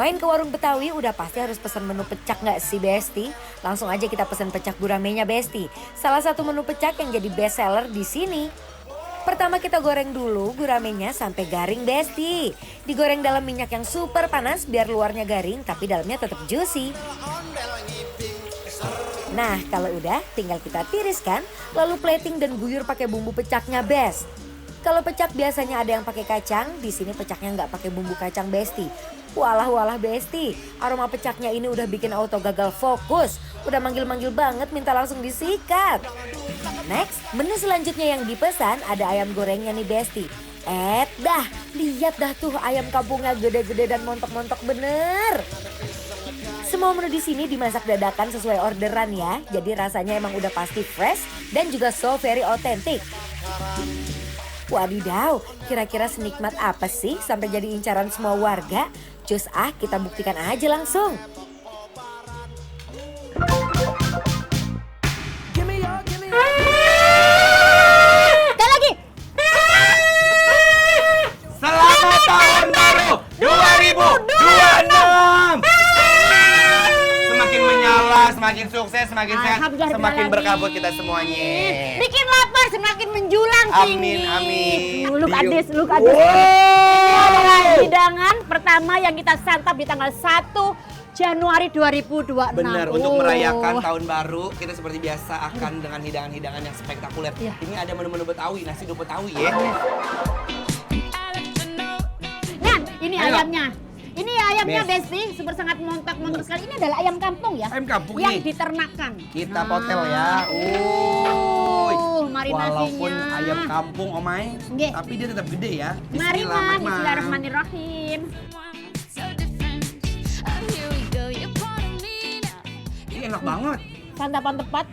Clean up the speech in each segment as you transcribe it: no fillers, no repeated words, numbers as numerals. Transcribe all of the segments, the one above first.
Main ke warung Betawi udah pasti harus pesan menu pecak nggak sih Besti? Langsung aja kita pesan pecak guramenya Besti. Salah satu menu pecak yang jadi best seller di sini. Pertama kita goreng dulu guramenya sampai garing Besti. Digoreng dalam minyak yang super panas biar luarnya garing tapi dalamnya tetap juicy. Nah kalau udah tinggal kita tiriskan lalu plating dan guyur pakai bumbu pecaknya best. Kalau pecak biasanya ada yang pakai kacang, di sini pecaknya nggak pakai bumbu kacang Besti. Walah Besti, aroma pecaknya ini udah bikin auto gagal fokus. Udah manggil-manggil banget minta langsung disikat. Next, menu selanjutnya yang dipesan ada ayam gorengnya nih Besti. Lihat dah tuh ayam kampungnya gede-gede dan montok-montok bener. Semua menu di sini dimasak dadakan sesuai orderan ya. Jadi rasanya emang udah pasti fresh dan juga so very authentic. Wadidaw, kira-kira senikmat apa sih sampai jadi incaran semua warga? Cus kita buktikan aja langsung. Sekali lagi. Selamat tahun baru 2026. Semakin menyala, semakin sukses, semakin sehat, semakin berkah buat kita semuanya. Bikin lapar, semakin menjulang. Amin, amin. Look at this. Ini adalah hidangan pertama yang kita santap di tanggal 1 Januari 2026. Benar, untuk merayakan tahun baru kita seperti biasa akan dengan hidangan-hidangan yang spektakuler. Iya. Ini ada menu-menu Betawi, nasi uduk Betawi ya. Nah, ini Ayo. ayamnya. Ini ayamnya Best. Besti, super sangat montok-montok sekali. Ini adalah ayam kampung ya. Ayam kampung yang ini. diternakan. Kita potel ya. Marinasinya. Walaupun ayam kampung Omai, Nggih. tapi dia tetap gede ya. Mari Bismillah, Mam, Mam. bismillahirrahmanirrahim. Ini enak banget. Santapan tepat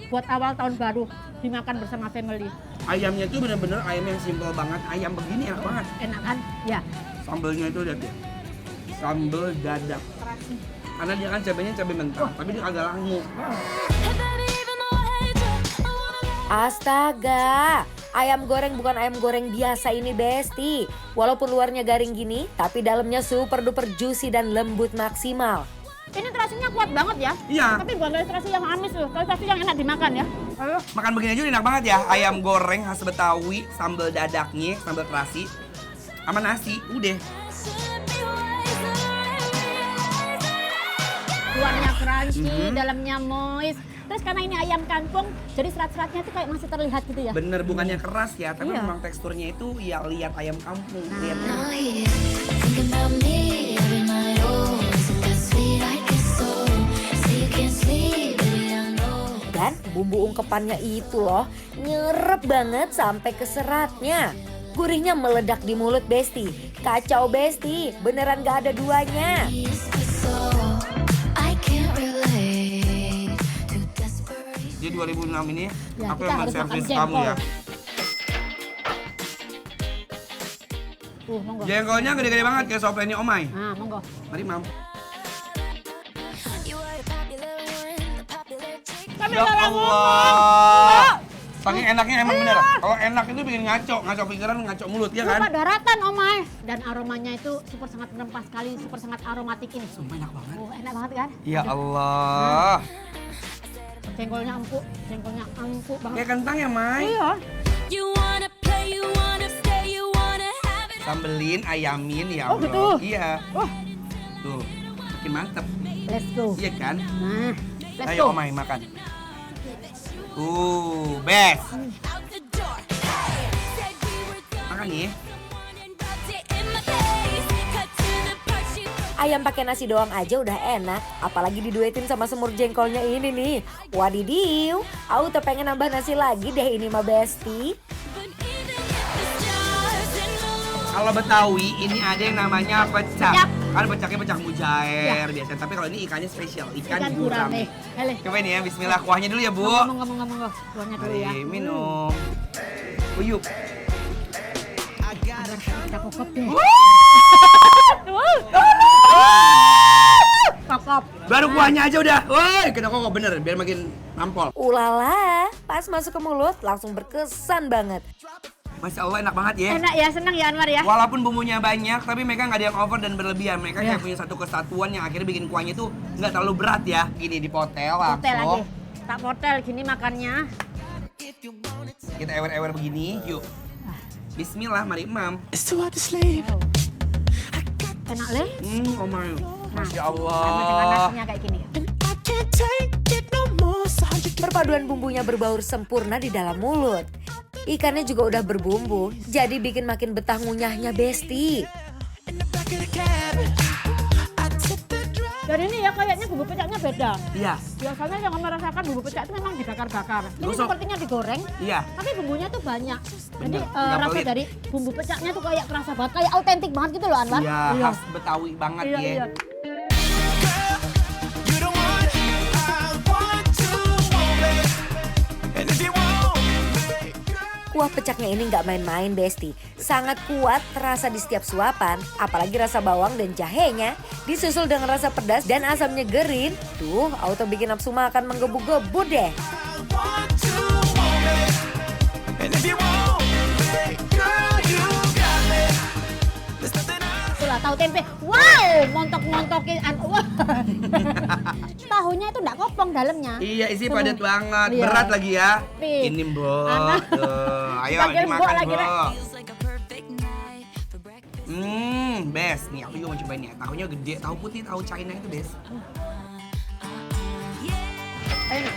buat awal tahun baru dimakan bersama family. Ayamnya tuh bener-bener ayam yang simpel banget. Ayam begini enak banget. Enak kan? Ya. Sambelnya itu lihat deh. Sambel dadak. Karena dia kan cabenya cabai mentah, tapi dia agak langu. Astaga, ayam goreng bukan ayam goreng biasa ini Besti. Walaupun luarnya garing gini, tapi dalamnya super duper juicy dan lembut maksimal. Ini terasinya kuat banget ya. Iya. Tapi bukan terasi yang amis loh, terasi yang enak dimakan ya. Ayo. Makan begini aja udah enak banget ya. Ayam goreng khas Betawi, sambal dadaknya, sambal terasi, sama nasi, udah. Luarnya crunchy, dalamnya moist. Terus karena ini ayam kampung, jadi serat-seratnya tuh kayak masih terlihat gitu ya. Bener, bukannya keras ya, tapi Iya. memang teksturnya itu ya lihat ayam kampung. Lihat. Dan bumbu ungkepannya itu loh, nyerep banget sampai ke seratnya. Gurihnya meledak di mulut Besti. Kacau Besti, beneran gak ada duanya. Jadi 2006 ini Ya, aku kita yang harus makan servis jengkol. kamu ya. Monggo. Jengkolnya gede-gede banget kayak soplennya Omai. Nah, monggo. Mari, Mam. Kami Ya salah Allah. Saking enaknya emang bener. Kalau enak itu bikin ngaco pikiran, ngaco mulut ya Lupa kan? daratan Omai. Dan aromanya itu super sangat merempah sekali, super sangat aromatik ini. Sumpah enak banget. Oh, enak banget kan? Ya Allah. Jengkolnya empuk banget. Kayak kentang ya, Mai? Iya. Sambelin, ayamin ya Oh, Allah. gitu? Iya. Oh, Tuh, makin mantep. let's go. Iya kan? Nah, let's Ayo go. Omai makan. Best. Makan nih. Ayam pakai nasi doang aja udah enak, apalagi diduetin sama semur jengkolnya ini nih. Wadidiw, auto pengen nambah nasi lagi deh ini mah Besti. Kalau Betawi ini ada yang namanya pecak. Pecak. Kan pecaknya pecak mujair biasanya. Tapi kalau ini ikannya spesial, ikan gurame. Hele. Coba ini ya, bismillah. Kuahnya dulu ya, Bu. Ngomong. Keluarnya dulu ya. Mari minum. Uyup. Kita kokop deh. Kokop. Baru kuahnya aja udah. Woi, kita kokok bener biar makin nampol. Ulala, pas masuk ke mulut langsung berkesan banget. Masya Allah enak banget ya. Enak ya, senang ya Anwar ya. Walaupun bumbunya banyak, tapi mereka nggak ada yang over dan berlebihan. Mereka Iya. kayak punya satu kesatuan yang akhirnya bikin kuahnya tuh nggak terlalu berat ya. Gini dipotel Potel lagi. langsung. Tak potel gini makannya. Kita ewer-ewer begini, yuk. Bismillah, mari Imam. Enak leh. Oh my. Masya Sama dengan Allah. nasinya kayak gini. Perpaduan bumbunya berbaur sempurna di dalam mulut. Ikannya juga udah berbumbu, jadi bikin makin betah ngunyahnya Besti. Dan ini ya kayaknya bumbu pecaknya beda. Iya, Biasanya yang merasakan bumbu pecak itu memang dibakar-bakar. Ini Gosok. sepertinya digoreng, iya. tapi bumbunya tuh banyak. Jadi Bener, nggak rasa pelit. dari bumbu pecaknya tuh kayak kerasa banget, kayak autentik banget gitu loh Anwar. Iya, khas Betawi banget Iya, ya. iya. Kuah pecaknya ini nggak main-main Besti. Sangat kuat terasa di setiap suapan, apalagi rasa bawang dan jahenya. Disusul dengan rasa pedas dan asam nyegerin. Tuh, auto bikin nafsu makan menggebu-gebu deh. Itulah tahu tempe. Wow, montok-montokin. Wah. Tahunya itu enggak kopong dalamnya. Iya, isi padat banget. Iya. Berat lagi ya. Nih. Ini, Mbok. Anak. Tuh, ayo Panggil Mbok dimakan, lagi, Rek. Mbok. Best. Nih, aku juga mau cobain ya. Tahunya gede, tahu putih, tahu China itu, best. Ayo.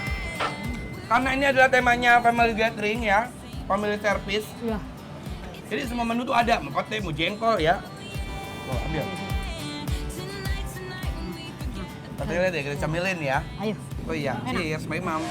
Karena ini adalah temanya family gathering ya, family service. Iya. Jadi semua menu tuh ada, mau kote, mau jengkol ya. Tuh, ambil. Katanya lihat ya, kita cemilin ya. Ayo. Oh iya, Enak. cheers, Mbak Imam.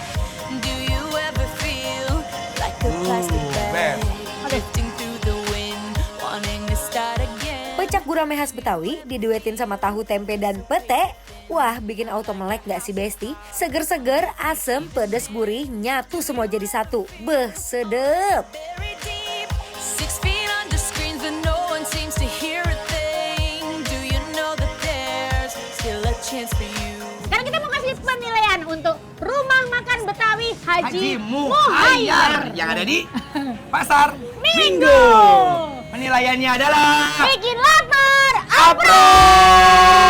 Do you ever feel like a plastic bag best. drifting through the wind, wanting to start again? Pecak gurame khas Betawi diduetin sama tahu tempe dan pete. Wah, bikin auto melek gak sih Besti? Seger-seger, asem, pedes, gurih, nyatu semua jadi satu. Beh, sedep. Very deep, 6 feet under screens, but no one seems to hear a thing. Do you know that there's still a chance for you? Sekarang kita mau kasih penilaian untuk Rumah Makan Betawi Haji, Haji Muhayyar yang ada di Pasar Minggu. Penilaiannya adalah Bikin lapar, approve.